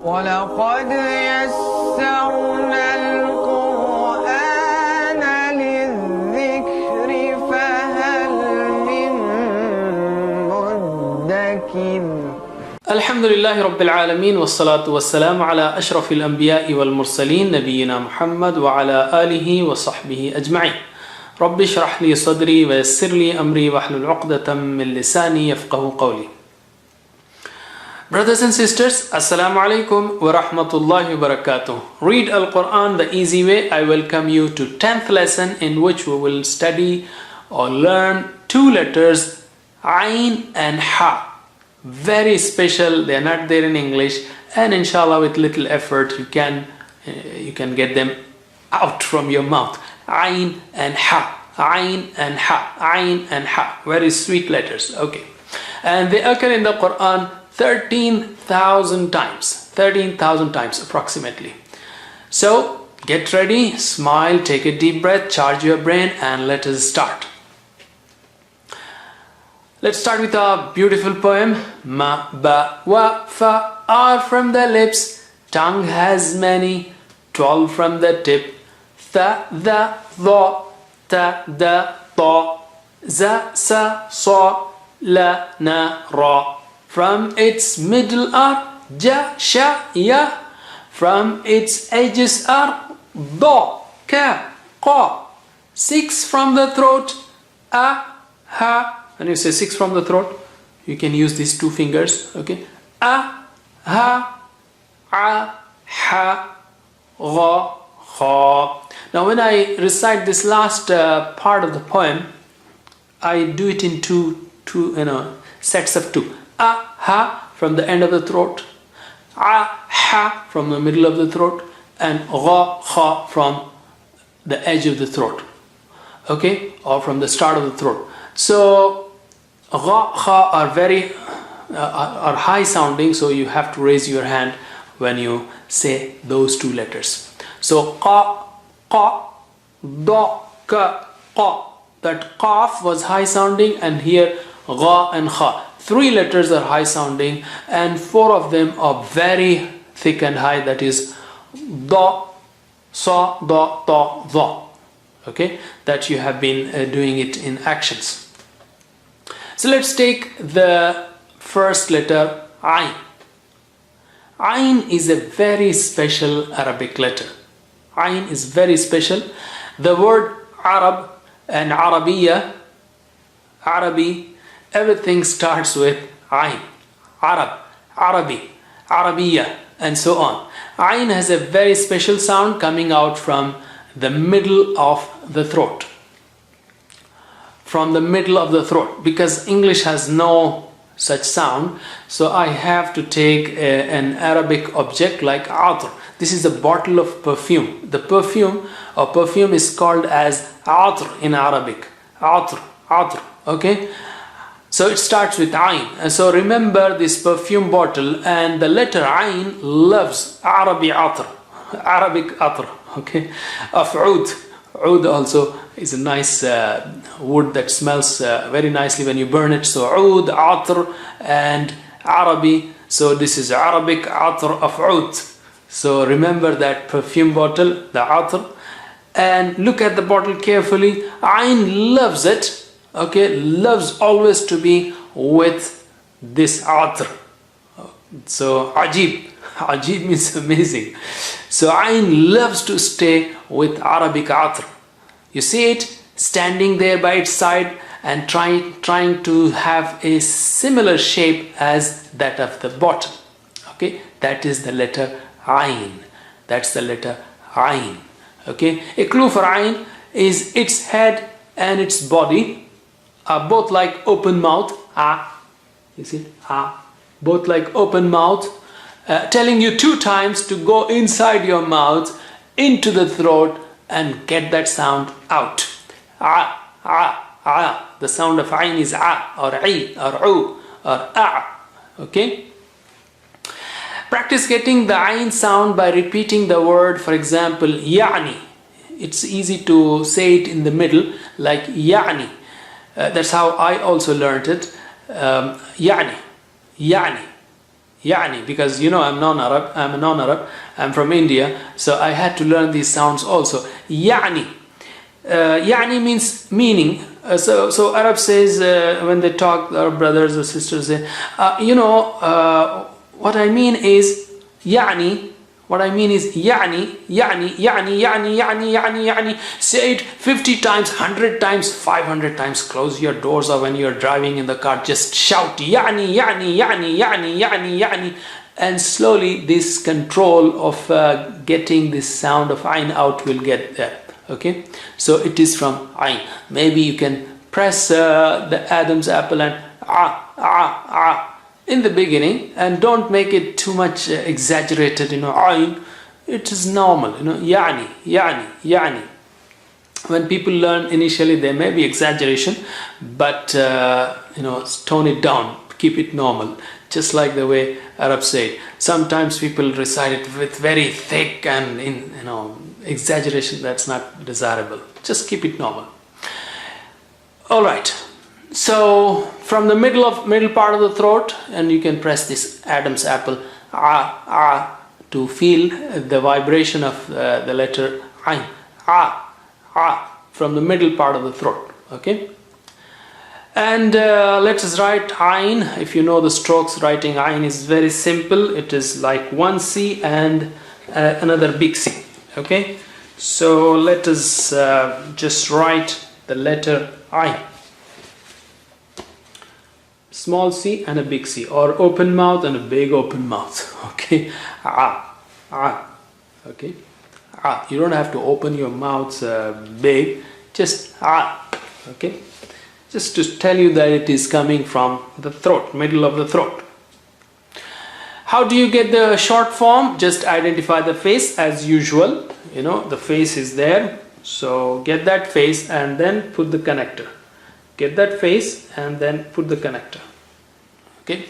وَلَقَدْ يَسَّرْنَا الْقُرْآنَ لِلذِّكْرِ فَهَلْ مِن مُّدَّكِرٍ. الحمد لله رب العالمين والصلاة والسلام على أشرف الأنبياء والمرسلين نبينا محمد وعلى آله وصحبه أجمعين. رب اشرح لي صدري ويسر لي أمري واحلل عقدة من لساني يفقهوا قولي. Brothers and sisters, Assalamu alaikum wa rahmatullahi wa barakatuh. Read Al-Quran the easy way. I welcome you to 10th lesson in which we will study or learn two letters, Ain and Ha. Very special, they are not there in English, and inshallah with little effort you can get them out from your mouth. Ain and Ha, Ain and Ha, Ain and Ha. Very sweet letters, okay. And they occur in the Quran 13,000 times, 13,000 times approximately. So get ready, smile, take a deep breath, charge your brain, and let us start. Let's start with a beautiful poem. Ma, ba, wa, fa are from the lips. Tongue has many, 12 from the tip. Tha, the, tha, ta, da, ta. Za, sa, sa, la, na, ra. From its middle are ja, sha, ya. From its edges are da, ka, qa. 6 from the throat, a, ha. When you say 6 from the throat, you can use these two fingers, okay? A, ha, a, ha, gha, kha. Now when I recite this last part of the poem, I do it in two sets of 2. A, ha from the end of the throat, a, ha from the middle of the throat, and gha, kha from the edge of the throat, okay, or from the start of the throat. So gha, kha are are high sounding, so you have to raise your hand when you say those two letters. So qa, qa, da, ka, qa. That qaf was high sounding, and here gha and kha. 3 letters are high sounding, and 4 of them are very thick and high. That is da, sa, da, ta, dha. Okay, that you have been doing it in actions. So let's take the first letter, Ain. Ain is a very special Arabic letter. Ain is very special. The word Arab and Arabiya, Arabi, everything starts with Ain. Arab, Arabi, Arabiya, and so on. Ain has a very special sound coming out from the middle of the throat. From the middle of the throat, because English has no such sound, so I have to take an Arabic object like atr. This is a bottle of perfume. The perfume is called as atr in Arabic. Atr, atr, okay? So it starts with Ain. And so remember this perfume bottle, and the letter Ain loves Arabi atr, Arabic atr, okay? Of oud. Oud also is a nice wood that smells very nicely when you burn it. So oud, atr, and Arabi. So this is Arabic atr of oud. So remember that perfume bottle, the atr, and look at the bottle carefully. Ain loves it. Okay, loves always to be with this atr. So ajib. Ajib means amazing. So Ain loves to stay with Arabic atr. You see it standing there by its side and trying to have a similar shape as that of the bottle. Okay, that is the letter Ain. That's the letter Ain. Okay, a clue for Ain is its head and its body are both like open mouth. You see, both like open mouth, telling you 2 times to go inside your mouth, into the throat, and get that sound out. The sound of Ain is a, or I, or u, or a. Okay. Practice getting the Ain sound by repeating the word. For example, ya'ni. It's easy to say it in the middle, like ya'ni. That's how I also learned it. Yani, yani, يعني, because you know I'm a non-Arab, I'm from India, so I had to learn these sounds also. يعني, يعني means meaning. So Arab says when they talk, our brothers or sisters say, what I mean is يعني. What I mean is يعني, يعني, يعني, يعني, يعني, يعني, يعني. Say it 50 times, 100 times, 500 times. Close your doors, or when you're driving in the car, just shout يعني, يعني, يعني, يعني, يعني, يعني. And slowly this control of getting this sound of ayn out will get there. Okay, so it is from ayn. Maybe you can press the Adam's apple and in the beginning, and don't make it too much exaggerated, ayn. It is normal, yani, yani, yani. When people learn initially, there may be exaggeration, but tone it down, keep it normal, just like the way Arabs say. Sometimes people recite it with very thick and exaggeration. That's not desirable. Just keep it normal. All right. So from the middle part of the throat, and you can press this Adam's apple to feel the vibration of the letter ayn. From the middle part of the throat. Okay. And let us write ayn. If you know the strokes, writing ayn is very simple. It is like one C and another big C. Okay. So let us just write the letter ayn. Small C and a big C, or open mouth and a big open mouth. Okay, okay, you don't have to open your mouth big, just okay, just to tell you that it is coming from the throat, middle of the throat. How do you get the short form? Just identify the face as usual. The face is there, so get that face and then put the connector. Get that face and then put the connector. Okay.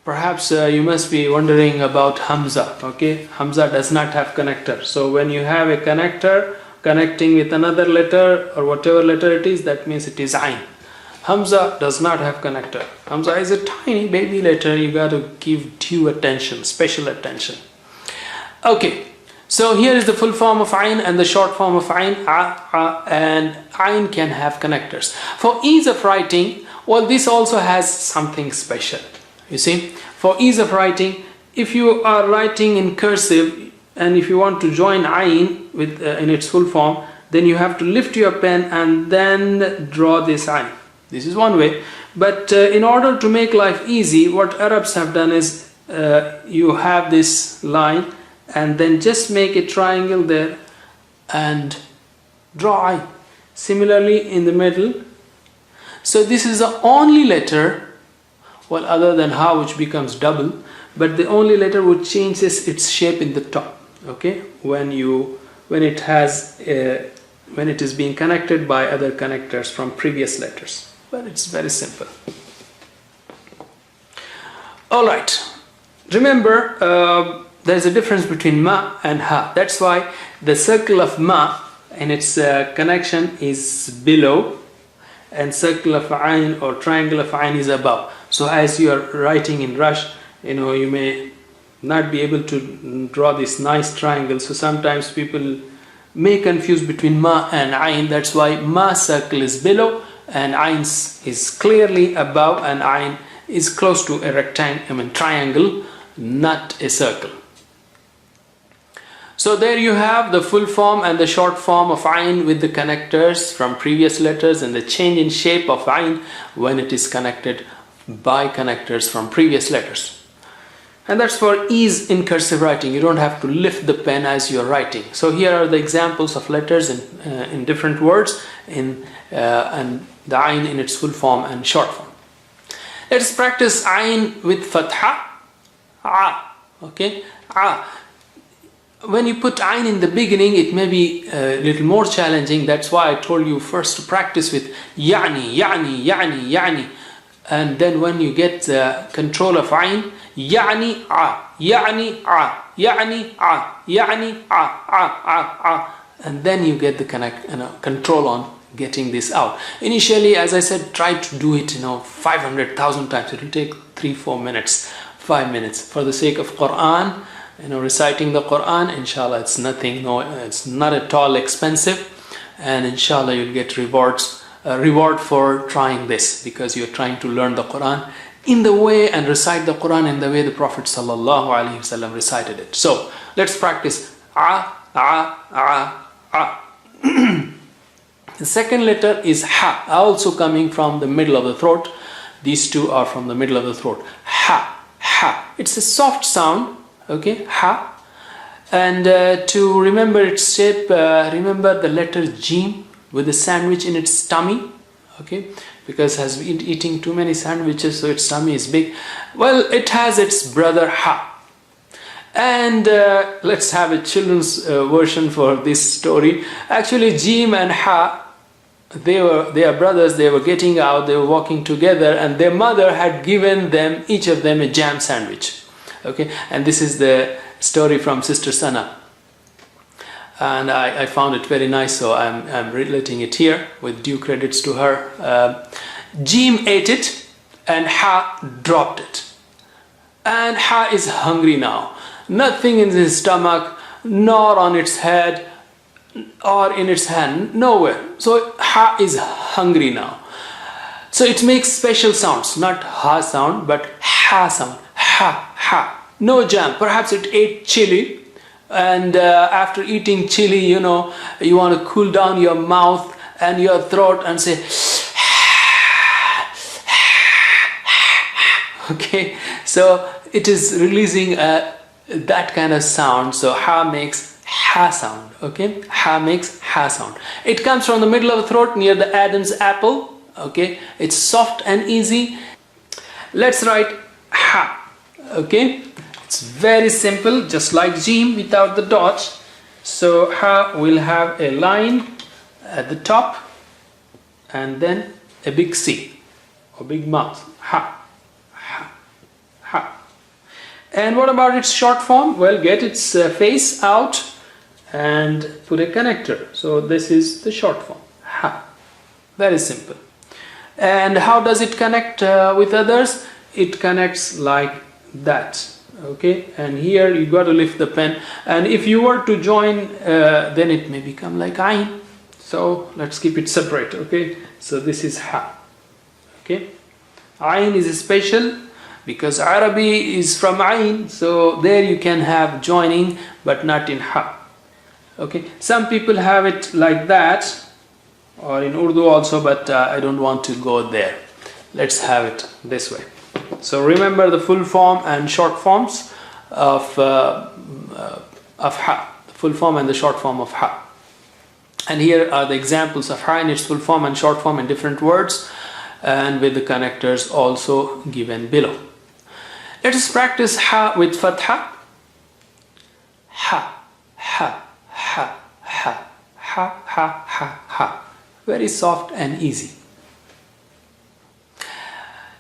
Perhaps you must be wondering about Hamza. Okay, Hamza does not have connector. So when you have a connector connecting with another letter or whatever letter it is, that means it is ayn. Hamza does not have connector. Hamza is a tiny baby letter. You got to give due attention, special attention. Okay. So here is the full form of ayn and the short form of ayn, and ayn can have connectors. For ease of writing, well, this also has something special. You see, for ease of writing, if you are writing in cursive and if you want to join ayn with in its full form, then you have to lift your pen and then draw this ayn. This is one way. But in order to make life easy, what Arabs have done is you have this line, and then just make a triangle there and draw ayn. Similarly in the middle. So this is the only letter, well, other than ha, which becomes double, but the only letter which changes its shape in the top. Okay, when it is being connected by other connectors from previous letters. But it's very simple. All right. Remember. There's a difference between ma and ha. That's why the circle of ma and its connection is below, and circle of ayn or triangle of ayn is above. So as you are writing in rush, you may not be able to draw this nice triangle. So sometimes people may confuse between ma and ayn. That's why ma circle is below and ayn is clearly above, and ayn is close to a triangle, not a circle. So there you have the full form and the short form of ayn with the connectors from previous letters, and the change in shape of ayn when it is connected by connectors from previous letters. And that's for ease in cursive writing. You don't have to lift the pen as you're writing. So here are the examples of letters in different words and the ayn in its full form and short form. Let's practice ayn with fatha. Okay, when you put ayn in the beginning, it may be a little more challenging. That's why I told you first to practice with yani, yani, yani, yani. And then when you get control of ayn, yani, yani, yani, yani, yani, and then you get the control on getting this out. Initially, as I said, try to do it 500,000 times. It will take 3-4 minutes, 5 minutes. For the sake of Quran, reciting the Quran, inshallah, it's nothing. No, it's not at all expensive, and inshallah you'll get reward for trying this, because you're trying to learn the Quran in the way and recite the Quran in the way the Prophet sallallahu alaihi wasallam recited it. So let's practice. The second letter is ha, also coming from the middle of the throat. These two are from the middle of the throat. Ha, ha. It's a soft sound, okay, ha. And to remember its shape, remember the letter Jim with the sandwich in its tummy, okay, because it has been eating too many sandwiches, so its tummy is big. Well, it has its brother ha. And let's have a children's version for this story. Actually, Jim and ha, they are brothers. They were getting out, they were walking together, and their mother had given them, each of them, a jam sandwich, okay. And this is the story from Sister Sana, and I found it very nice, so I'm relating it here with due credits to her. Jim ate it and ha dropped it, and ha is hungry now. Nothing in his stomach, nor on its head or in its hand, nowhere. So ha is hungry now. So it makes special sounds, not ha sound, but ha sound. Ha, ha. No jam. Perhaps it ate chili, and after eating chili, you want to cool down your mouth and your throat and say, okay. So it is releasing that kind of sound. So ha makes ha sound, okay. Ha makes ha sound. It comes from the middle of the throat near the Adam's apple, okay. It's soft and easy. Let's write ha, okay. It's very simple, just like Jim without the dots. So ha will have a line at the top and then a big C or big mouth. Ha, ha, ha. And what about its short form? Well, get its face out and put a connector. So this is the short form, ha. Very simple. And how does it connect with others? It connects like that, okay. And here you got to lift the pen, and if you were to join, then it may become like ayn. So let's keep it separate, okay. So this is ha, okay. Ayn is special because Arabic is from ayn, so there you can have joining, but not in ha, okay. Some people have it like that, or in Urdu also, but I don't want to go there. Let's have it this way. So remember the full form and short forms of ha, the full form and the short form of ha. And here are the examples of ha in its full form and short form in different words, and with the connectors also given below. Let us practice ha with fatha. Ha, ha, ha, ha, ha, ha, ha, ha. Very soft and easy.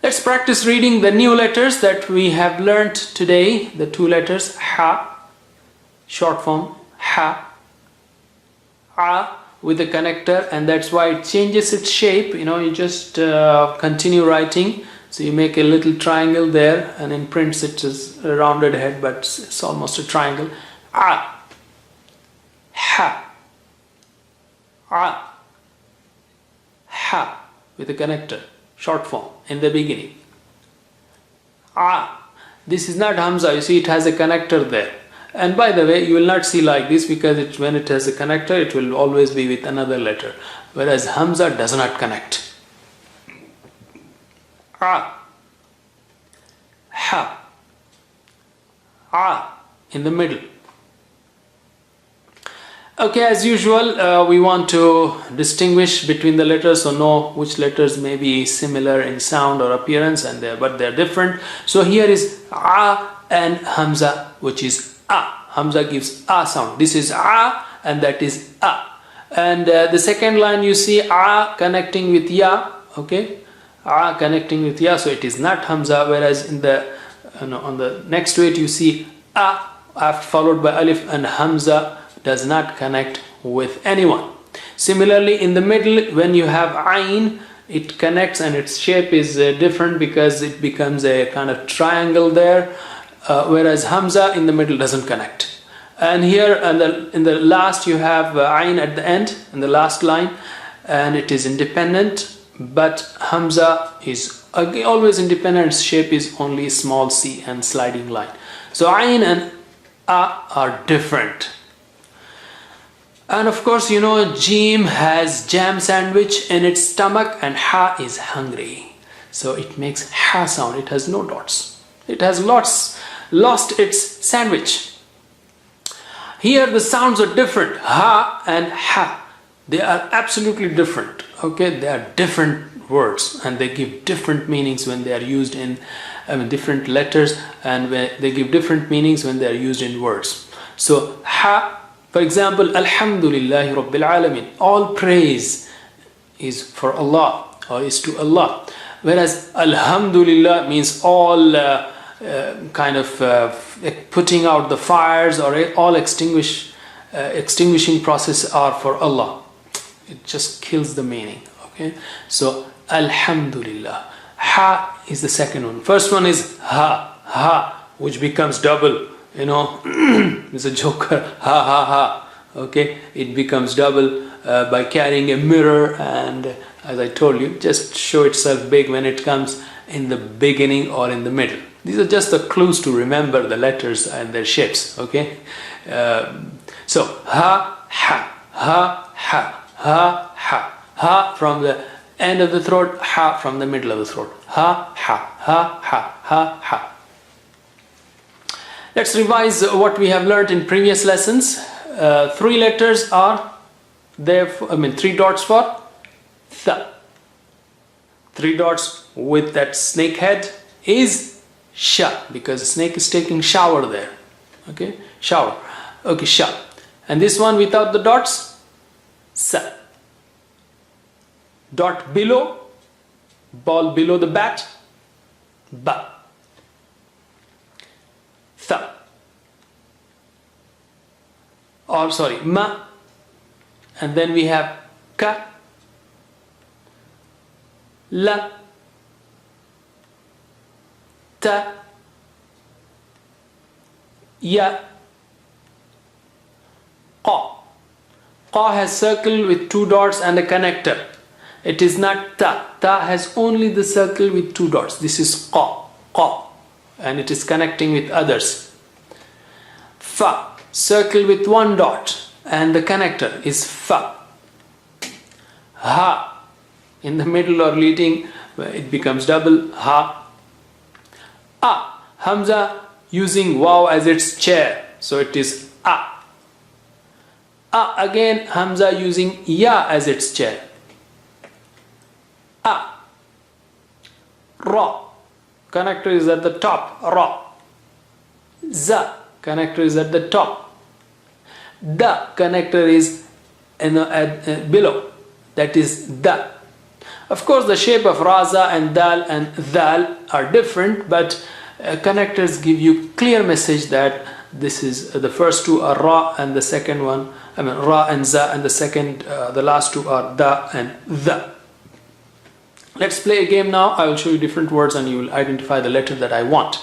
Let's practice reading the new letters that we have learnt today. The two letters ha, short form ha, a with the connector, and that's why it changes its shape. You just continue writing. So you make a little triangle there, and in prints it is a rounded head, but it's almost a triangle. A, ha, a, ha with a connector, short form in the beginning. Ah, this is not Hamza. You see, it has a connector there. And by the way, you will not see like this, because when it has a connector, it will always be with another letter, whereas Hamza does not connect. Ah, ha, ah in the middle. Okay, as usual, we want to distinguish between the letters, so know which letters may be similar in sound or appearance, but they're different. So here is a and Hamza, which is a. Hamza gives a sound. This is a, and that is a. And the second line, you see a connecting with ya, okay? A connecting with ya, so it is not Hamza, whereas in the on the next to it you see a followed by alif, and Hamza does not connect with anyone. Similarly, in the middle, when you have Ain, it connects and its shape is different because it becomes a kind of triangle there, whereas Hamza in the middle doesn't connect. And here in the last you have Ain at the end, in the last line, and it is independent, but Hamza is always independent. Its shape is only small c and sliding line. So Ain and A are different. And of course, you know, Jim has jam sandwich in its stomach, and Ha is hungry. So it makes Ha sound. It has no dots. It has lost its sandwich. Here the sounds are different. Ha and Ha. They are absolutely different. Okay, they are different words, and they give different meanings when they are used in different letters, and they give different meanings when they are used in words. So Ha, for example, Alhamdulillahi Rabbil Alamin. All praise is for Allah, or is to Allah. Whereas Alhamdulillah means all putting out the fires, or all extinguishing process are for Allah. It just kills the meaning. Okay, so Alhamdulillah. Ha is the second one. First one is Ha, which becomes double. You know, it's a joker. Ha ha ha. Okay, it becomes double by carrying a mirror, and as I told you, just show itself big when it comes in the beginning or in the middle. These are just the clues to remember the letters and their shapes. Okay, so Ha, Ha, Ha, Ha, Ha, Ha, Ha from the end of the throat, Ha from the middle of the throat. Ha, Ha, Ha, Ha, Ha, Ha. Let's revise what we have learned in previous lessons. 3 letters are there, 3 dots for Th. 3 dots with that snake head is Sha, because the snake is taking shower there. Okay, shower. Okay, Sha. And this one without the dots, Sa. Dot below, ball below the bat, Ba. Th. Or sorry, Ma. And then we have Ka, La, Ta, Ya, Qa. Qa has circle with 2 dots and a connector. It is not Ta. Ta has only the circle with 2 dots. This is Qa, Qa, and it is connecting with others. Fa, circle with 1 dot, and the connector is Fa. Ha, in the middle or leading, it becomes double, Ha. A, Hamza using Waw as its chair, so it is A. A, again Hamza using Ya as its chair. A. Ra, connector is at the top, Ra. Za, connector is at the top. Da, connector is below, that is Da. Of course, the shape of Raza and Dal and Dal are different, but connectors give you clear message that this is the first 2 are Ra, and the second one, Ra and Za, and the last 2 are Da and The. Let's play a game now. I will show you different words and you will identify the letter that I want.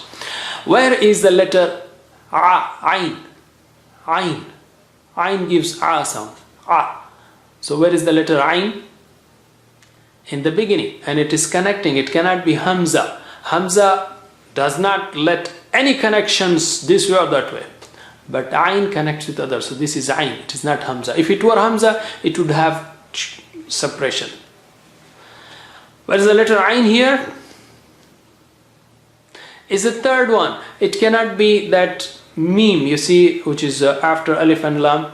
Where is the letter A? Ain. Ain. Ain gives A sound. A. So where is the letter Ain? In the beginning, and it is connecting. It cannot be Hamza. Hamza does not let any connections this way or that way, but Ain connects with others. So this is Ain. It is not Hamza. If it were Hamza, it would have separation. Where is the letter Ain here? Is the third one. It cannot be that Mim, you see, which is after Alif and Lam,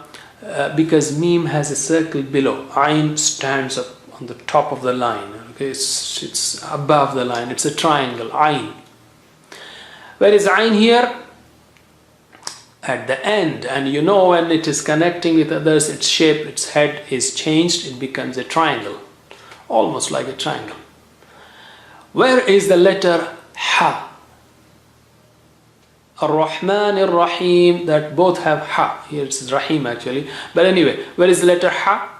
because Mim has a circle below. Ain stands up on the top of the line. Okay, it's above the line. It's a triangle. Ain. Where is Ain here? At the end. And you know, when it is connecting with others, its shape, its head is changed. It becomes a triangle, almost like a triangle. Where is the letter Ha? Ar-Rahman Ar-Rahim, that both have ha. Here it's Rahim actually. But anyway, where is the letter ha?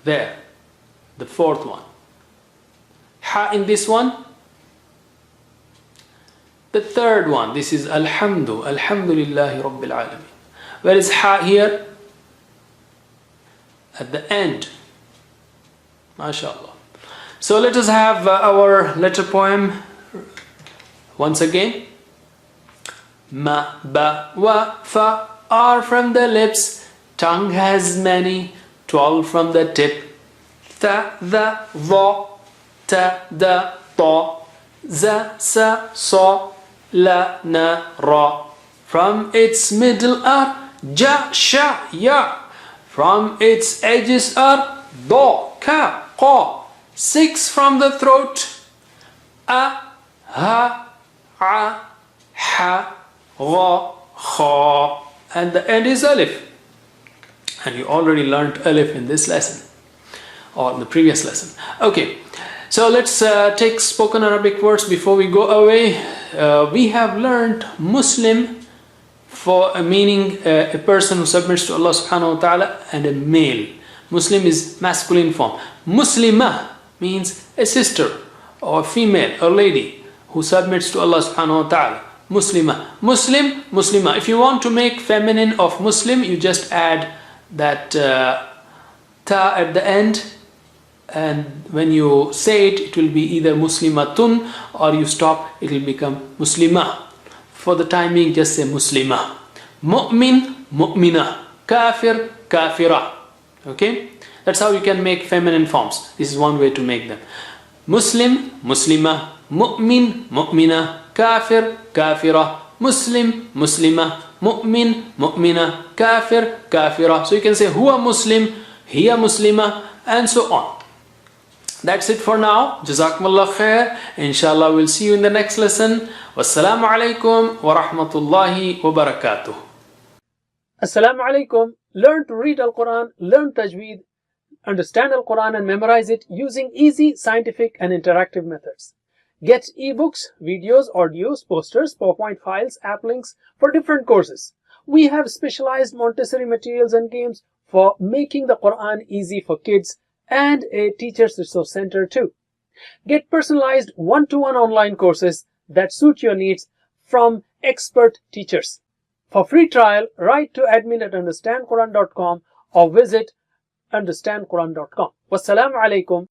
There. The fourth one. Ha in this one. The third one. This is Alhamdu. Alhamdulillahi Rabbil Alameen. Where is ha here? At the end. MashaAllah. So let us have our letter poem once again. Ma, ba, wa, fa are from the lips. Tongue has many, 12 from the tip. Tha, the, dha, ta, da, ta, za, sa, sa, la, na, ra. From its middle are ja, sha, ya. From its edges are da, ka, qa. 6 from the throat. A, ha, a, ha, gha, kha. And the end is alif. And you already learned alif in this lesson or in the previous lesson. Okay, so let's take spoken Arabic words before we go away. We have learned Muslim for a meaning a person who submits to Allah subhanahu wa ta'ala, and a male. Muslim is masculine form. Muslimah means a sister or a female or lady who submits to Allah subhanahu wa ta'ala. Muslimah. Muslim, Muslimah. If you want to make feminine of Muslim, you just add that ta at the end, and when you say it, it will be either Muslimatun, or you stop, it will become Muslimah. For the time being, just say Muslimah. Mu'min, Mu'minah. Kafir, Kafirah. Okay? That's how you can make feminine forms. This is one way to make them. Muslim, Muslimah. Mu'min, Mu'minah. Kafir, Kafirah. Muslim, Muslimah. Mu'min, Mu'minah. Kafir, Kafirah. So you can say Huwa Muslim, Hiya Muslimah, and so on. That's it for now. Jazakumullah khair. Inshallah we'll see you in the next lesson. Wassalamu alaikum wa rahmatullahi wa barakatuh. Assalamu alaikum. Learn to read Al-Quran, learn Tajweed, understand Al-Quran and memorize it using easy, scientific and interactive methods. Get ebooks, videos, audios, posters, PowerPoint files, app links for different courses. We have specialized Montessori materials and games for making the Quran easy for kids, and a teacher's resource center too. Get personalized one-to-one online courses that suit your needs from expert teachers. For free trial, write to admin@understandquran.com or visit understandquran.com. Wassalamu alaikum.